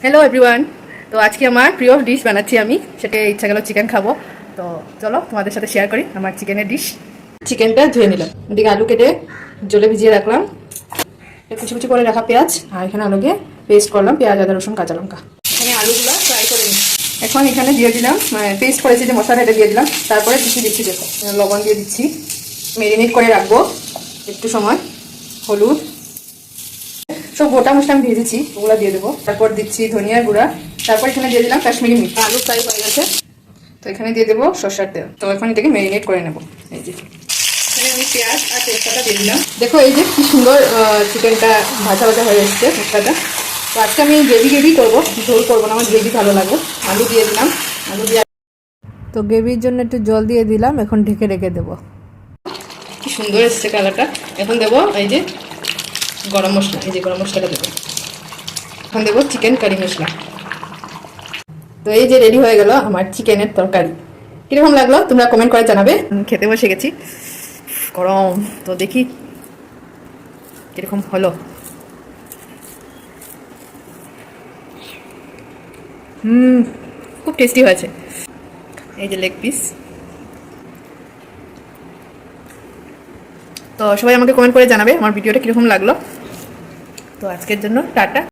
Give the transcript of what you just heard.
Hello everyone. তো আজকে আমার প্রিয় ডিশ বানাচ্ছি আমি, সেটা ইচ্ছা গেল চিকেন খাবো। তো চলো তোমাদের সাথে শেয়ার করি আমার চিকেনের ডিশ। চিকেনটা ধুয়ে নিলাম, এদিকে আলু কেটে জলে ভিজিয়ে রাখলাম, কুচি কুচি করে রাখা পেঁয়াজ, আর এখানে আলুকে পেস্ট করলাম, পেঁয়াজ আদা রসুন কাঁচা লঙ্কা। এখানে আলুগুলো ফ্রাই করে নিই। এখন এখানে দিয়ে দিলাম পেস্ট করেছি যে মশলাটা, এটা দিয়ে দিলাম। তারপরে দিচ্ছি দেখো লবণ দিয়ে দিচ্ছি, ম্যারিনেট করে রাখবো একটু সময়। হলুদ, সব গোটা মশলা আমি ভেজেছি ওগুলো দিয়ে দেবো। তারপর দিচ্ছি ধনিয়ার গুঁড়া, তারপর এখানে দিয়ে দিলাম কাশ্মীরি মির্চ। আলু ফ্রাই হয়ে গেছে, তো এখানে দিয়ে দেবো সরষের তেল। তো এখন এটাকে ম্যারিনেট করে নেবো। এই যে এখানে আমি পেঁয়াজ আর তেজপাতা দিয়ে দিলাম। দেখো এই যে কি সুন্দর চিকেনটা ভাজা ভাজা হয়ে এসছে মশলাটা। তো আজকে আমি গ্রেভি করবো, ঝোল করবো না, আমার গ্রেভি ভালো লাগে। আলু দিয়ে দিলাম, আলু দিয়ে তো গ্রেভির জন্য একটু জল দিয়ে দিলাম, এখন ঢেকে রেখে দেবো। কি সুন্দর এসছে কালারটা। এখন দেবো এই যে গরম মশলা, এই যে গরম মশলাটা দেবো। এখন দেবো চিকেন কারি মশলা। তো এই যে রেডি হয়ে গেল আমার চিকেনের তরকারি। কিরকম লাগলো তোমরা কমেন্ট করে জানাবে। খেতে বসে গেছি, গরম তো দেখি কিরকম হলো। খুব টেস্টি হয়েছে। এই যে লেগ পিস। তো সবাই আমাকে কমেন্ট করে জানাবে আমার ভিডিওটা কিরকম লাগলো। তো আজকের জন্য টাটা।